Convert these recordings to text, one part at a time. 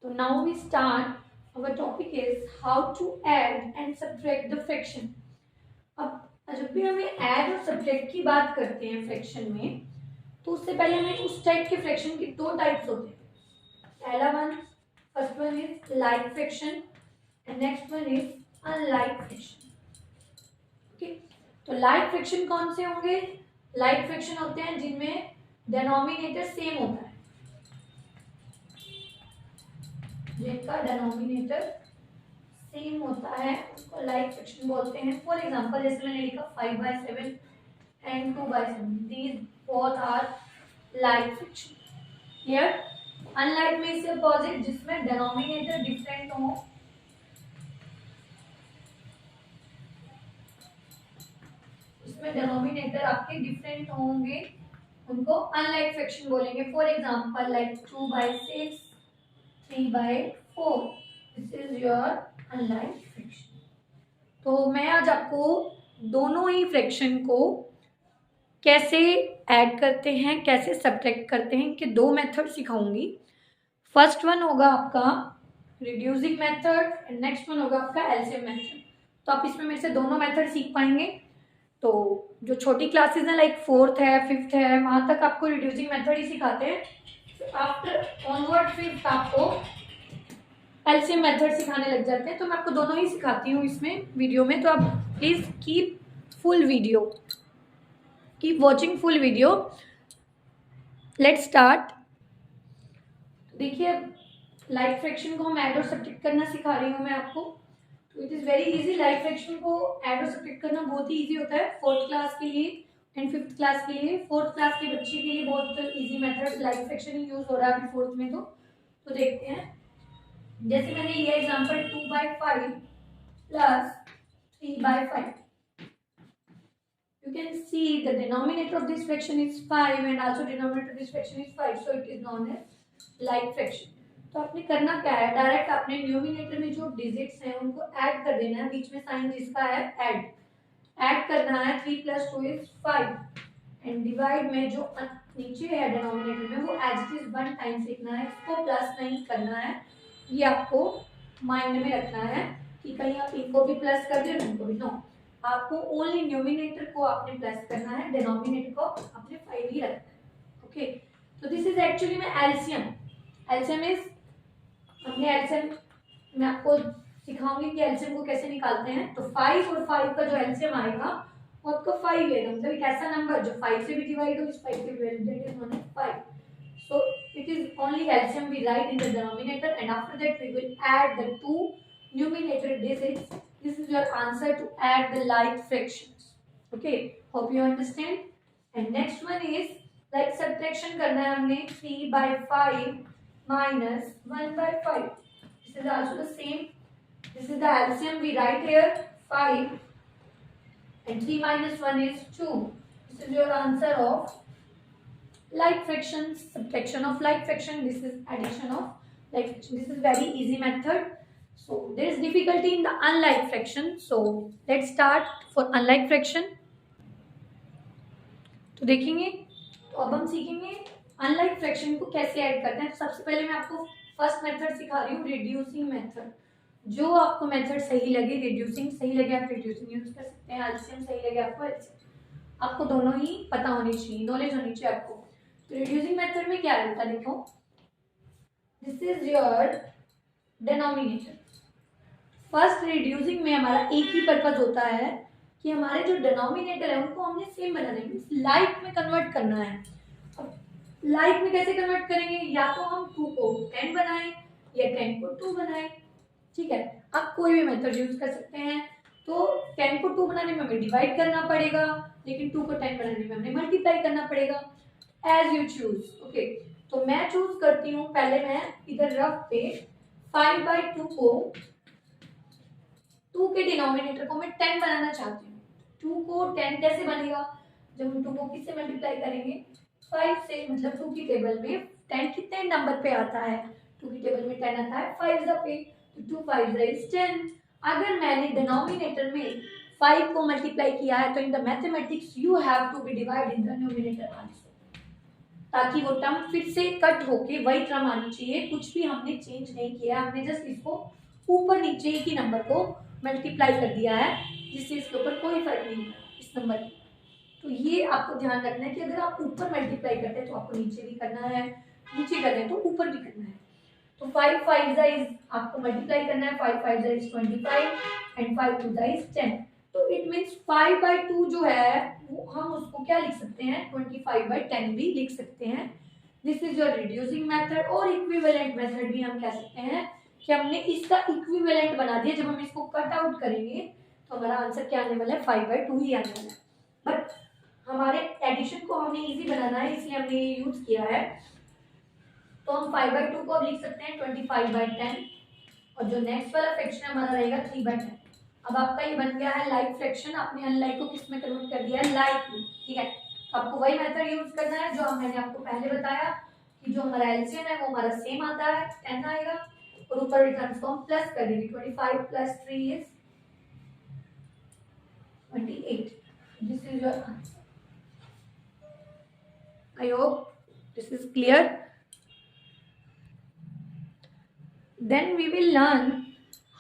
तो now we start our topic is how to add and subtract the fraction. अब जब भी हमें ऐड और सब्ट्रैक्ट की बात करते हैं फ्रैक्शन में, तो उससे पहले हमें उस टाइप के फ्रैक्शन के दो टाइप्स होते हैं। पहला one, first one is like fraction and next one is unlike fraction. Okay, तो लाइक फ्रैक्शन कौन से होंगे? लाइक फ्रैक्शन होते हैं जिनमें डिनोमिनेटर सेम होता है, जिनका डिनोमिनेटर सेम होता है उसको लाइक फ्रैक्शन बोलते हैं। फॉर एग्जांपल जैसे मैंने लिखा 5/7 and 2/7, these both are like fraction. Clear? Unlike में इससे अपोजिट, जिसमें डिनोमिनेटर डिफरेंट हो, इसमें डिनोमिनेटर आपके डिफरेंट होंगे, उनको अनलाइक फ्रैक्शन बोलेंगे। For example like 2/6, 3/4, this is your unlike fraction. तो मैं आज आपको दोनों ही फ्रैक्शन को कैसे ऐड करते हैं, कैसे सब्ट्रैक्ट करते हैं, कि दो मेथड सिखाऊंगी। फर्स्ट वन होगा आपका reducing method and next one होगा आपका एलसीएम मेथड। तो आप इसमें मेरे से दोनों मेथड सीख पाएंगे। तो जो छोटी क्लासेस हैं लाइक 4th है, 5th है, वहां तक आपको रिड्यूसिंग मेथड ही सिखाते हैं। आफ्टर ऑनवर्ड 5th आपको एलसीएम मेथड सिखाने लग जाते हैं। तो मैं आपको दोनों ही सिखाती हूँ इसमें वीडियो में, तो आप please keep full video, keep watching full video. Let's start. देखिए, लाइक फ्रैक्शन को हम ऐड और सब्ट्रैक्ट करना सिखा रही हूँ मैं आपको। तो it is very easy. Like fraction को ऐड और सब्ट्रैक्ट करना बहुत ही इजी होता है 4th क्लास के लिए एंड 5th क्लास के लिए। 4th क्लास के बच्चे के लिए बहुत इजी मेथड लाइक फ्रैक्शन ही यूज हो रहा है अभी 4th में। तो देखते हैं। जैसे मैंने ये example 2/5 plus 3/5, you can see the denominator of this fraction is 5 and also denominator of this fraction is 5, so it is known as like fraction। तो आपने करना क्या है, डायरेक्ट आपने न्यूमिनेटर में जो डिजिट्स हैं उनको ऐड कर देना है, बीच में साइन जिसका है ऐड करना है। 3 + 2 = 5 एंड डिवाइड में जो नीचे है डिनोमिनेटर में वो एज इट इज 1 टाइम्स लिखना है, इसको प्लस नहीं करना है। ये आपको माइंड में रखना है कि कहीं आप इनको भी प्लस कर दे इनको भी, नो, आपको ओनली न्यूमिनेटर को आपने प्लस करना है, डिनोमिनेटर को आपने 5 ही रखना है। ओके, तो दिस इज एक्चुअली में एलसीएम। एलसीएम इज, हमने एलसीएम, मैं आपको सिखाऊंगी कि एलसीएम को कैसे निकालते हैं। तो 5 और 5 का जो एलसीएम आएगा वो आपको 5 आएगा, मतलब एक ऐसा नंबर जो 5 से भी डिवाइड हो, इस 5 से divide, that is known as 5। So it is only LCM we write in the denominator and after that we will add the two numerator digits. This is your answer to add the like fractions. Okay, hope you understand. And next one is like subtraction करना है हमने 3/5 minus 1/5. This is also the same. This is the LCM we write here 5 and 3 minus 1 is 2. This is your answer of like fraction, subtraction of like fraction, this is addition of like fraction. This is very easy method. So there is difficulty in the unlike fraction, so let's start for unlike fraction। तो देखेंगे, तो अब हम सीखेंगे unlike fraction को कैसे add करते हैं। तो सबसे पहले मैं आपको फर्स्ट मेथड सिखा रही हूँ, रिड्यूसिंग मेथड। जो आपको मेथड सही लगे, रिड्यूसिंग सही लगे आप रिड्यूसिंग यूज कर सकते हैं, एलसीएम सही लगे आपको एलसीएम। आपको दोनों ही पता होनी चाहिए, नॉलेज होनी चाहिए आपको। तो रिड्यूसिंग मेथड में क्या रहता है, देखो, this is your denominator. First reducing में हमारा एक ही पर्पज होता है कि हमारे जो डिनोमिनेटर है उनको हमने सेम बनाना है, लाइक में कन्वर्ट करना है। अब लाइक में कैसे कन्वर्ट करेंगे, या तो हम 2 को 10 बनाएं या 10 को 2 बनाएं। ठीक है, आप कोई भी मेथड यूज कर सकते हैं। तो 10 को 2 बनाने में हमें डिवाइड करना पड़ेगा, लेकिन 2 को 10 बनाने में हमें मल्टीप्लाई करना पड़ेगा, एज यू चूज। ओके, तो मैं चूज करती हूँ, पहले मैं इधर रफ पे 5/2 को 2 के डिनोमिनेटर को मैं 10 बनाना चाहती हूँ। 2 को 10 कैसे बनेगा, जब हम 2 को किससे मल्टीप्लाई करेंगे, 5 से, मतलब 2 की टेबल में 10 कितने नंबर पे आता है, 2 की टेबल में 10 आता है 5 पे, तो 2 5 is 10। अगर मैंने डिनोमिनेटर में 5 को मल्टीप्लाई किया है तो in the mathematics you have to be divide in the numerator answer. ताकि वो टर्म फिर से कट होके वही टर्म आनी चाहिए। कुछ भी हमने चेंज नहीं किया, हमने जस्ट इसको ऊपर नीचे एक ही नंबर को मल्टीप्लाई कर दिया है, जिससे इसके ऊपर कोई फर्क नहीं पड़ा इस नंबर की। तो ये आपको ध्यान रखना है कि अगर आप ऊपर मल्टीप्लाई करते हैं तो आपको नीचे भी करना है, नीचे कर रहे हैं तो ऊपर भी करना है। तो 5 5 इज आपको मल्टीप्लाई करना है, 5 5 इज 25 एंड 5 2 इज 10। तो इट मीन्स 5/2 जो है वो हम उसको क्या लिख सकते हैं, 25/10 भी लिख सकते हैं। This is your reducing method. और इक्विवेलेंट मेथड भी हम कह सकते हैं कि हमने इसका इक्विवेलेंट बना दिया। जब हम इसको कट आउट करेंगे तो हमारा आंसर क्या आने वाला है, 5/2 ही आने वाला है। बट हमारे एडिशन को हमने इजी बनाना है, इसलिए हमने ये यूज किया है। तो हम 5/2 को अब लिख सकते हैं 25/10, और जो नेक्स्ट वाला फ्रैक्शन हमारा रहेगा 3/10। अब आपका ये बन गया है लाइक फ्रैक्शन, आपने अनलाइक को किस में कन्वर्ट कर दिया है, लाइक में। ठीक है, आपको वही मेथड यूज करना है जो मैंने आपको पहले बताया कि जो हमारा एलसीएम है वो हमारा सेम आता है, 10 आएगा, और ऊपर रिटर्न्स को हम प्लस कर देंगे। 25 + 3 is 28। This is your answer. I hope this is clear. Then we will learn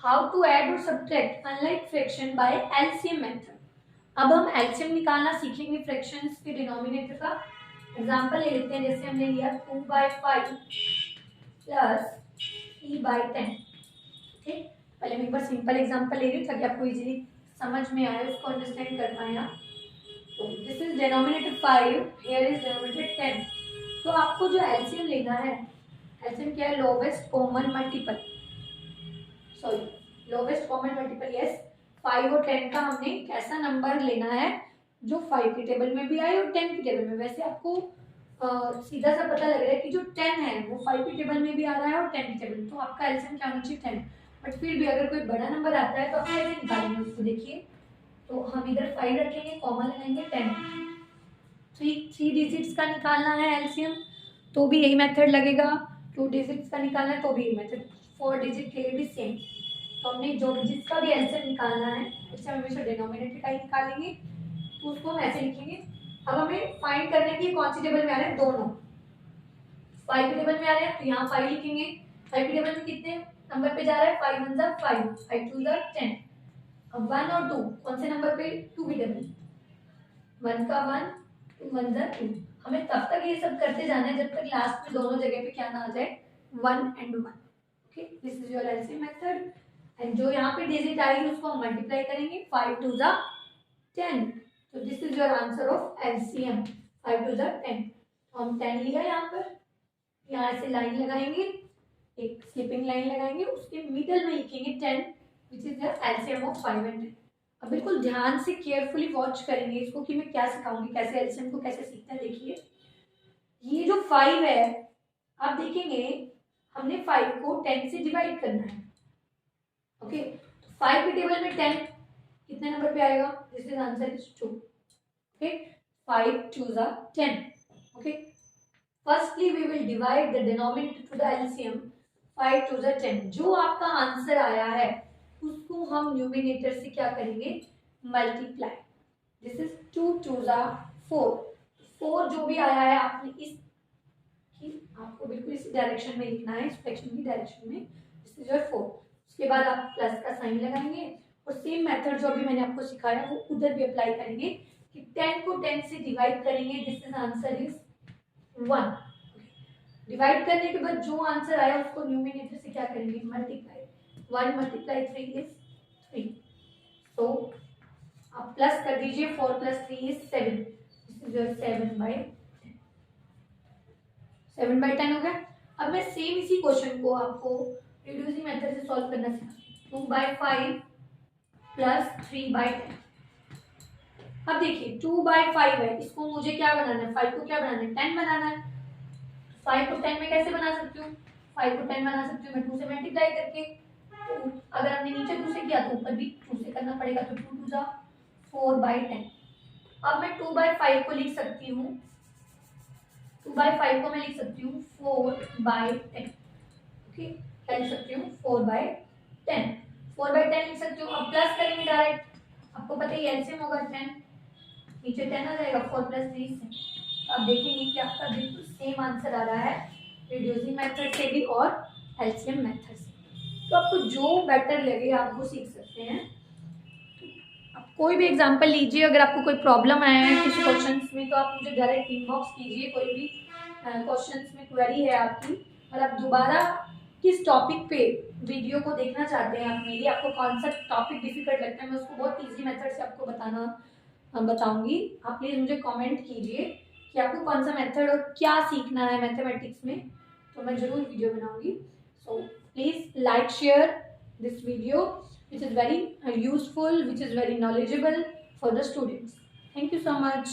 how to add or subtract unlike fraction by LCM method. अब हम LCM निकालना सीखेंगे फ्रैक्शंस के डिनोमिनेटर का। एग्जांपल ले लेते हैं, जैसे हमने लिया 2/5 + 3/10। ठीक, पहले मैं एक बार सिंपल एग्जांपल ले रही हूँ ताकि आपको इजीली समझ में आए, उसको अंडरस्टैंड कर पाए आप। तो this is denominator 5, here is denominator 10। तो आपको जो LCM लेना है, LCM क्या है, lowest common multiple, sorry lowest common multiple. Yes, 5 और 10 का हमने कैसा नंबर लेना है जो 5 की टेबल में भी आए और 10 की टेबल में। वैसे आपको सीधा सा पता लग रहा है कि जो 10 है वो 5 की टेबल में भी आ रहा है और 10 की टेबल में, तो आपका एलसीएम क्या होना चाहिए, 10। बट फिर भी अगर कोई बड़ा नंबर आता है तो आप कैसे निकालेंगे उसको, देखिए। तो हम इधर 5 रखेंगे, कॉमन लगाएंगे 10। 3 डिजिट्स का निकालना है एलसीएम तो भी यही मेथड लगेगा, 2 डिजिट्स का निकालना है तो भी यही मेथड, 4 डिजिट के लिए भी सेम। तो हमने जो जिसका भी एलसीएम निकालना है, इससे हम हमेशा डिनोमिनेटर का ही निकालेंगे, तो उसको हम ऐसे लिखेंगे। अब हमें फाइंड करने की कौन सी टेबल में आ रहे हैं, दोनों 5 की टेबल में आ रहे हैं तो यहाँ 5 लिखेंगे। 5 की टेबल में कितने नंबर पे जा रहा है, 5 1 ज़ा 5, 5 2 ज़ा 10। अब 1 और 2 कौन से नंबर पे, 2 की टेबल, 1 का 1, 2 1 ज़ा 2। हमें तब तक ये सब करते जाना है जब तक लास्ट में दोनों जगह पे क्या ना आ जाए, 1 and 1। Okay, this is your LCM method. And जो यहाँ पे डिजिट आएगी उसको हम मल्टीप्लाई करेंगे, 5 2 ज़ा 10। तो this is your answer of LCM, 5 2 ज़ा 10। तो हम 10 लिया यहाँ पर, यहाँ से लाइन लगाएंगे, एक स्लिपिंग लाइन लगाएंगे, उसके मिडल में लिखेंगे 10 which is the LCM of 5 and 10। अब बिल्कुल ध्यान से केयरफुली वॉच करेंगे इसको कि मैं क्या सिखाऊंगी, कैसे एलसीएम को कैसे सीखते हैं। देखिए ये जो 5 है, आप देखेंगे हमने 5 को 10 से डिवाइड करना है। ओके, तो 5 की टेबल में 10 कितने नंबर पे आएगा, this is answer is 2। Okay, 5 2 ज़ा 10। Okay, firstly we will divide the denominator to the LCM, 5 2 ज़ा 10। जो आपका आंसर आया है उसको हम न्यूमिनेटर से क्या करेंगे, मल्टीप्लाई। दिस इज 2 2 ज़ा 4। 4 जो भी आया है आपने इस आपको बिल्कुल इसी डायरेक्शन में लिखना है, इस फ्रैक्शन की डायरेक्शन में। This is your 4। उसके बाद आप प्लस का साइन लगाएंगे और सेम मेथड जो अभी मैंने आपको सिखाया वो उधर भी अप्लाई करेंगे कि 10 को 10 से डिवाइड करेंगे। This is answer is 1। Divide करने के बाद जो आंसर आया उसको न्यूमिनेटर से क्या करेंगे, मल्टीप्लाई। 1 × 3 इज 3। तो आप प्लस कर दीजिए, 4 + 3 इज 7। दिस इज योर 7/10 हो गया। अब मैं सेम इसी क्वेश्चन को आपको रिड्यूसिंग मेथड से सॉल्व करना सिखाती हूँ। 2/5 + 3/10। अब देखिए 2/5 है, इसको मुझे क्या बनाना है, 5 को क्या बनाना है, 10 बनाना है। 5 को 10 में कैसे बना सकती हूँ, 5 को 10 बना सकती हूँ मैं 2 से मल्टीप्लाई करके। तो अगर हमने नीचे 2 से किया तो ऊपर भी 2 से करना पड़ेगा, तो 2 2 ज़ा 4/10। अब मैं 2/5 को लिख सकती हूँ, 2/5 को मैं लिख सकती हूँ 4/10। ओके, क्या लिख सकती हूँ, 4/10। 4/10 लिख सकती हूँ। अब प्लस करेंगे डायरेक्ट, आपको पता ही एलसीएम होगा 10, नीचे 10 आ जाएगा, 4 + 3 से। अब देखेंगे कि आपका बिल्कुल सेम सेम आंसर आ रहा है रिड्यूसिंग मेथड से भी और एलसीएम मेथड से। तो आपको जो बेटर लगे आप वो सीख सकते हैं। आप कोई भी एग्जांपल लीजिए, अगर आपको कोई प्रॉब्लम आया है किसी क्वेश्चंस में तो आप मुझे डायरेक्ट इनबॉक्स कीजिए। कोई भी क्वेश्चंस में क्वेरी है आपकी और आप दोबारा किस टॉपिक पे वीडियो को देखना चाहते हैं आप मेरी, आपको कौन सा टॉपिक डिफिकल्ट लगता है, मैं उसको बहुत ईजी मेथड से आपको बताऊंगी। आप प्लीज़ मुझे कमेंट कीजिए कि आपको कौन सा मेथड और क्या सीखना है मैथमेटिक्स में, तो मैं ज़रूर वीडियो बनाऊंगी। So please like share this video which is very useful, which is very knowledgeable for the students. Thank you so much.